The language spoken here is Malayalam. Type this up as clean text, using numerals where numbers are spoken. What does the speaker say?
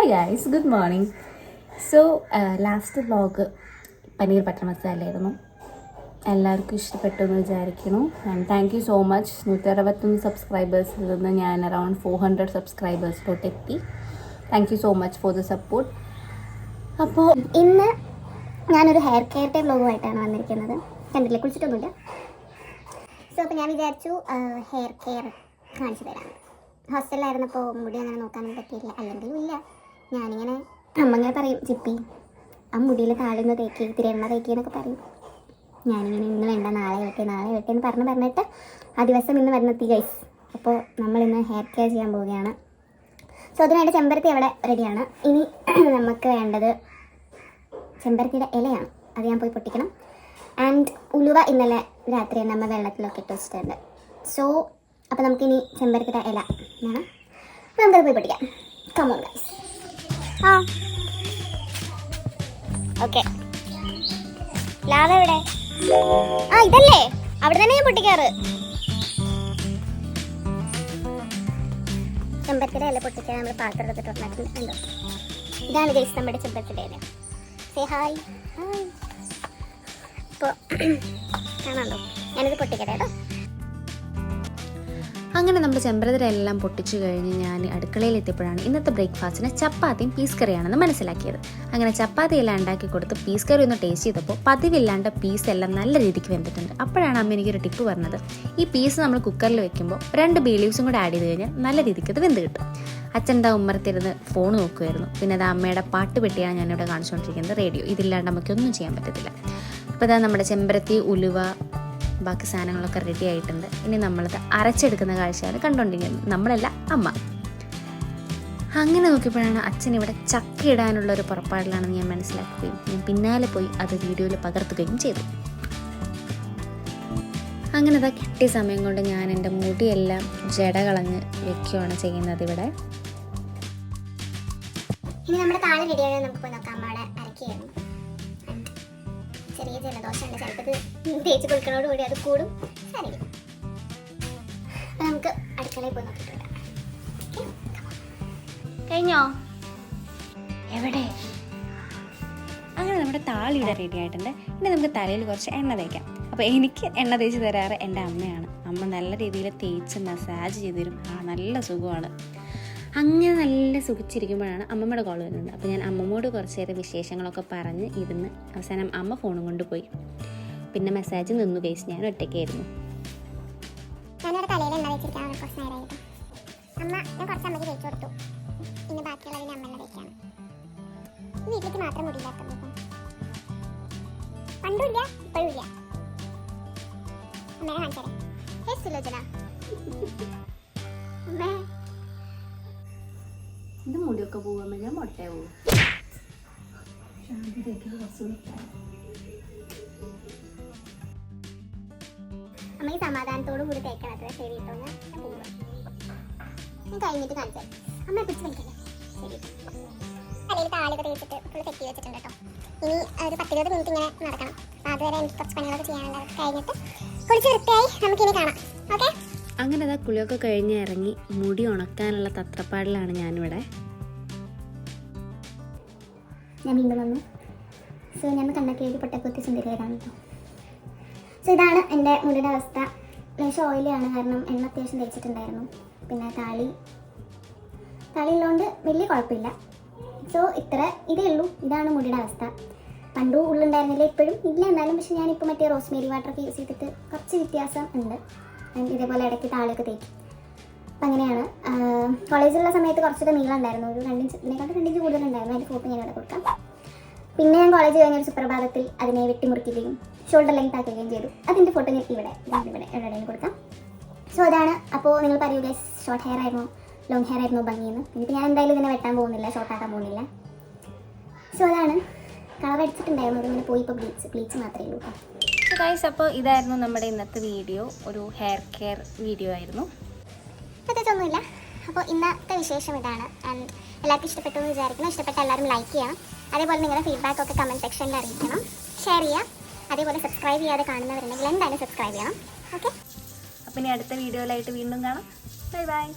Hi guys, good morning. So last vlog paneer butter masala ആയിരുന്നു. എല്ലാവർക്കും ഇഷ്ടപ്പെട്ടു എന്ന് വിചാരിക്കുന്നു. And thank you so much. 161 സബ്സ്ക്രൈബേഴ്സിൽ നിന്ന് ഞാൻ അറൗണ്ട് 400 സബ്സ്ക്രൈബേഴ്സിലോട്ട് എത്തി. Thank you so much for the support. അപ്പോൾ ഇന്ന് ഞാനൊരു ഹെയർ കെയർ വ്ലോഗുമായിട്ടാണ് വന്നിരിക്കുന്നത്. കണ്ടില്ലേ, കുളിച്ചിട്ടൊന്നുമില്ല. സോ അപ്പോൾ ഞാൻ വിചാരിച്ചു ഹെയർ കെയർ കാണിച്ചു തരാം. ഹോസ്റ്റലിലായിരുന്നപ്പോൾ മുടി അങ്ങനെ നോക്കാനൊന്നും പറ്റിയില്ല. അല്ലെങ്കിലും ഇല്ല, ഞാനിങ്ങനെ അമ്മങ്ങനെ പറയും, ചിപ്പി ആ മുടിയിൽ താഴ്ന്ന തേക്ക്, ഇത്തിരി എണ്ണ തേക്കി എന്നൊക്കെ പറയും. ഞാനിങ്ങനെ ഇന്ന് വേണ്ട, നാളെ വെട്ടെ എന്ന് പറഞ്ഞിട്ട് ആ ദിവസം ഇന്ന് വരുന്നെത്തി ഗൈസ്. അപ്പോൾ നമ്മളിന്ന് ഹെയർ കെയർ ചെയ്യാൻ പോവുകയാണ്. സോ അതിനായിട്ട് ചെമ്പരത്തി അവിടെ റെഡിയാണ്. ഇനി നമുക്ക് വേണ്ടത് ചെമ്പരത്തിയുടെ ഇലയാണ്. അത് ഞാൻ പോയി പൊട്ടിക്കണം. ആൻഡ് ഉലുവ ഇന്നലെ രാത്രി നമ്മൾ വെള്ളത്തിലൊക്കെ ഇട്ട് വെച്ചിട്ടുണ്ട്. സോ അപ്പോൾ നമുക്കിനി ചെമ്പരത്തിയുടെ ഇല വേണം. അപ്പോൾ നമുക്കത് പോയി പൊട്ടിക്കാം. Come on guys. ഓക്കെ, ലാവ എവിടെ? ഇതല്ലേ, അവിടെ തന്നെ ഞാൻ പൊട്ടിക്കാറ്. ചെമ്പരത്തിയുടെ ഇല പൊട്ടിക്കാൻ നമ്മൾ പാത്രം എടുത്തിട്ടുണ്ടോ? ഇതാണ് ഗൈസ് നമ്മുടെ ചെമ്പരത്തിയുടെ ഇല. Say hi. ഇപ്പോൾ കാണാണ്ടോ? ഞാനിത് പൊട്ടിക്കട്ടെ കേട്ടോ. അങ്ങനെ നമ്മുടെ ചെമ്പരത്തിയുടെ എല്ലാം പൊട്ടിച്ചു കഴിഞ്ഞ് ഞാൻ അടുക്കളയിലെത്തിയപ്പോഴാണ് ഇന്നത്തെ ബ്രേക്ക്ഫാസ്റ്റിന് ചപ്പാത്തിയും പീസ് കറിയാണെന്ന് മനസ്സിലാക്കിയത്. അങ്ങനെ ചപ്പാത്തി എല്ലാം ഉണ്ടാക്കി കൊടുത്ത് പീസ് കറി ഒന്ന് ടേസ്റ്റ് ചെയ്തപ്പോൾ പതിവില്ലാണ്ട് പീസ് എല്ലാം നല്ല രീതിക്ക് വെന്തിട്ടുണ്ട്. അപ്പോഴാണ് അമ്മ എനിക്കൊരു ടിപ്പ് പറഞ്ഞത്, ഈ പീസ് നമ്മൾ കുക്കറിൽ വെക്കുമ്പോൾ 2 ബേ ലീവ്സും കൂടെ ആഡ് ചെയ്ത് കഴിഞ്ഞാൽ നല്ല രീതിക്ക് അത് വെന്ത് കിട്ടും. അച്ഛൻ്റെ ഉമ്മറത്തിരുന്ന് ഫോൺ നോക്കുമായിരുന്നു. പിന്നെ അത് അമ്മയുടെ പാട്ട് പെട്ടിയാണ് ഞാനിവിടെ കാണിച്ചുകൊണ്ടിരിക്കുന്നത്, റേഡിയോ. ഇതില്ലാണ്ട് നമുക്കൊന്നും ചെയ്യാൻ പറ്റത്തില്ല. അപ്പോൾ ഇതാ നമ്മുടെ ചെമ്പരത്തി, ഉലുവ, ബാക്കി സാധനങ്ങളൊക്കെ റെഡി ആയിട്ടുണ്ട്. ഇനി നമ്മളത് അരച്ചെടുക്കുന്ന കാഴ്ചയാണ് കണ്ടുകൊണ്ടിരിക്കുന്നത്, നമ്മളല്ല അമ്മ. അങ്ങനെ നോക്കിയപ്പോഴാണ് അച്ഛൻ ഇവിടെ ചക്ക ഇടാനുള്ള ഒരു പുറപ്പാടിലാണെന്ന് ഞാൻ മനസ്സിലാക്കുകയും ഞാൻ പിന്നാലെ പോയി അത് വീഡിയോയിൽ പകർത്തുകയും ചെയ്തു. അങ്ങനെ അതാ കിട്ടിയ സമയം കൊണ്ട് ഞാൻ എൻ്റെ മുടിയെല്ലാം ജട കളഞ്ഞ് വെക്കുകയാണ് ചെയ്യുന്നത് ഇവിടെ. ഇനി നമ്മുടെ താഴെ റെഡിയായി നമുക്ക് പോയി നോക്കാം. അമ്മയുടെ അരക്കുകയായിരുന്നു. ചെറിയ ജലദോഷമുണ്ട്, ചിലപ്പോൾ തേച്ച് കൊടുക്കണോടുകൂടി അത് കൂടും. ശരി, അപ്പം നമുക്ക് അടുക്കളയിൽ പോയി നോക്കിയിട്ട് വരാം. കഴിഞ്ഞോ? എവിടെ? അങ്ങനെ നമ്മുടെ താളിയുടെ റെഡി ആയിട്ടുണ്ട്. ഇനി നമുക്ക് തലയിൽ കുറച്ച് എണ്ണ തേക്കാം. അപ്പോൾ എനിക്ക് എണ്ണ തേച്ച് തരാറ് എൻ്റെ അമ്മയാണ്. അമ്മ നല്ല രീതിയിൽ തേച്ച് മസാജ് ചെയ്ത് തരും. നല്ല സുഖമാണ്. അങ്ങനെ നല്ല സുഖിച്ചിരിക്കുമ്പോഴാണ് അമ്മമ്മയുടെ കോൾ വരുന്നത്. അപ്പോൾ ഞാൻ അമ്മമ്മോട് കുറച്ച് നേരം വിശേഷങ്ങളൊക്കെ പറഞ്ഞ് ഇരുന്ന് അവസാനം അമ്മ ഫോണും കൊണ്ടുപോയി. പിന്നെ മെസ്സേജ് നിന്നു ഗൈസ്, ഞാൻ ഒറ്റയ്ക്കായിരുന്നു. ഞാനൊരു തലയിൽ എണ്ണ വെച്ചിരിക്കാൻ കുറച്ച് നേരമായിട്ട് അമ്മ, ഞാൻ കുറച്ച് അമ്മയ്ക്ക് തേച്ച് കൊടുത്തു. പിന്നെ ബാക്കിയുള്ളതിന് അമ്മ തേക്കാണ്. ഈ വീട്ടിലേക്ക് മാത്രം മുടിയില്ലാത്തത് പണ്ടുമില്ല ഇപ്പോഴും ഇല്ല. അമ്മയെ കാണിച്ചാലേ സുലോചന അമ്മേ, ഇത് മുടിയൊക്കെ പോകുമ്പോൾ ഞാൻ മുട്ടയെ പോകും. അമ്മയ്ക്ക് സമാധാനത്തോടു കൂടി തേക്കണത്ര. ശരി കേട്ടോ, ഞാൻ പോവുക. ഞാൻ കഴിഞ്ഞിട്ട് കാണിച്ചാൽ അമ്മയെ പിടിച്ച് വലിക്കല്ലേ. ശരി, തലയിൽ താളിയൊക്കെ തേച്ചിട്ട് ഫുള്ള് തെറ്റി വെച്ചിട്ടുണ്ട് കേട്ടോ. ഇനി ഒരു 10-20 മിനിറ്റ് ഇങ്ങനെ നടക്കണം. അതുവരെ എനിക്ക് കുറച്ച് പണികളൊക്കെ ചെയ്യാനുള്ളത് കഴിഞ്ഞിട്ട് കുളിച്ച് വൃത്തിയായി നമുക്കിനി കാണാം. ഓക്കെ, അങ്ങനെ അതാ കുളിയൊക്കെ കഴിഞ്ഞ് ഇറങ്ങി മുടി ഉണക്കാനുള്ള തത്രപ്പാടിലാണ് ഞാനിവിടെ. ഞാൻ വീണ്ടും വന്നു. സോ ഞാൻ കണ്ണൊക്കെ എഴുതി പൊട്ടക്കുത്തി സുന്ദരിയതാണ് കേട്ടോ. സോ ഇതാണ് എൻ്റെ മുടിയുടെ അവസ്ഥ. ലേശം ഓയിലാണ്, കാരണം എണ്ണ അത്യാവശ്യം തേച്ചിട്ടുണ്ടായിരുന്നു. പിന്നെ താളിയുള്ളതുകൊണ്ട് വലിയ കുഴപ്പമില്ല. സോ ഇതേ ഉള്ളൂ. ഇതാണ് മുടിയുടെ അവസ്ഥ. പണ്ടും ഉള്ളുണ്ടായിരുന്നില്ല, ഇപ്പോഴും ഇല്ല എന്നാലും. പക്ഷെ ഞാനിപ്പോൾ മറ്റേ റോസ്മേരി വാട്ടറൊക്കെ യൂസ് ചെയ്തിട്ട് കുറച്ച് വ്യത്യാസം ഉണ്ട്. ഇതേപോലെ ഇടയ്ക്ക് താളിയൊക്കെ തേക്കും. അപ്പം അങ്ങനെയാണ്. കോളേജിലുള്ള സമയത്ത് കുറച്ചൊക്കെ നീളം ഉണ്ടായിരുന്നു, ഒരു 2 ഇഞ്ച് കൂടുതലുണ്ടായിരുന്നു. അതിൻ്റെ ഫോട്ടോ ഞാനിവിടെ കൊടുക്കാം. പിന്നെ ഞാൻ കോളേജ് കഴിഞ്ഞൊരു സുപ്രഭാതത്തിൽ അതിനെ വെട്ടിമുറിക്കുകയും ഷോൾഡർ ലെങ്ത് ആക്കുകയും ചെയ്തു. അതിൻ്റെ ഫോട്ടോ ഞാൻ ഇവിടെ എവിടെയും കൊടുക്കാം. സോ അതാണ്. അപ്പോൾ നിങ്ങൾ പറയൂ ഗൈസ്, ഷോർട്ട് ഹെയർ ആയിരുന്നു, ലോങ് ഹെയർ ആയിരുന്നു ഭംഗിയെന്ന്. ഇനിയിപ്പോൾ ഞാൻ എന്തായാലും ഇതിനെ വെട്ടാൻ പോകുന്നില്ല, ഷോർട്ടാക്കാൻ പോകുന്നില്ല. സോ അതാണ്. കളർ അടിച്ചിട്ടുണ്ടായിരുന്നു, അതിങ്ങനെ പോയി. ഇപ്പോൾ ബ്ലീച്ച് മാത്രമേ ഉള്ളൂ. സോ ഗൈസ്, അപ്പോൾ ഇതായിരുന്നു നമ്മുടെ ഇന്നത്തെ വീഡിയോ. ഒരു ഹെയർ കെയർ വീഡിയോ ആയിരുന്നു. പ്രത്യേകിച്ചൊന്നുമില്ല. അപ്പോൾ ഇന്നത്തെ വിശേഷം ഇതാണ്. ആൻഡ് എല്ലാവർക്കും ഇഷ്ടപ്പെട്ടു എന്ന് വിചാരിക്കണം. ഇഷ്ടപ്പെട്ട എല്ലാവരും ലൈക്ക് ചെയ്യണം. അതേപോലെ നിങ്ങളുടെ ഫീഡ്ബാക്ക് ഒക്കെ കമൻറ്റ് സെക്ഷനിൽ അറിയിക്കണം. ഷെയർ ചെയ്യുക. അതേപോലെ സബ്സ്ക്രൈബ് ചെയ്യാതെ കാണുന്നവരുണ്ടെങ്കിൽ എന്തായാലും സബ്സ്ക്രൈബ് ചെയ്യണം. ഓക്കെ, അപ്പം ഇനി അടുത്ത വീഡിയോയിലായിട്ട് വീണ്ടും കാണാം. Bye bye.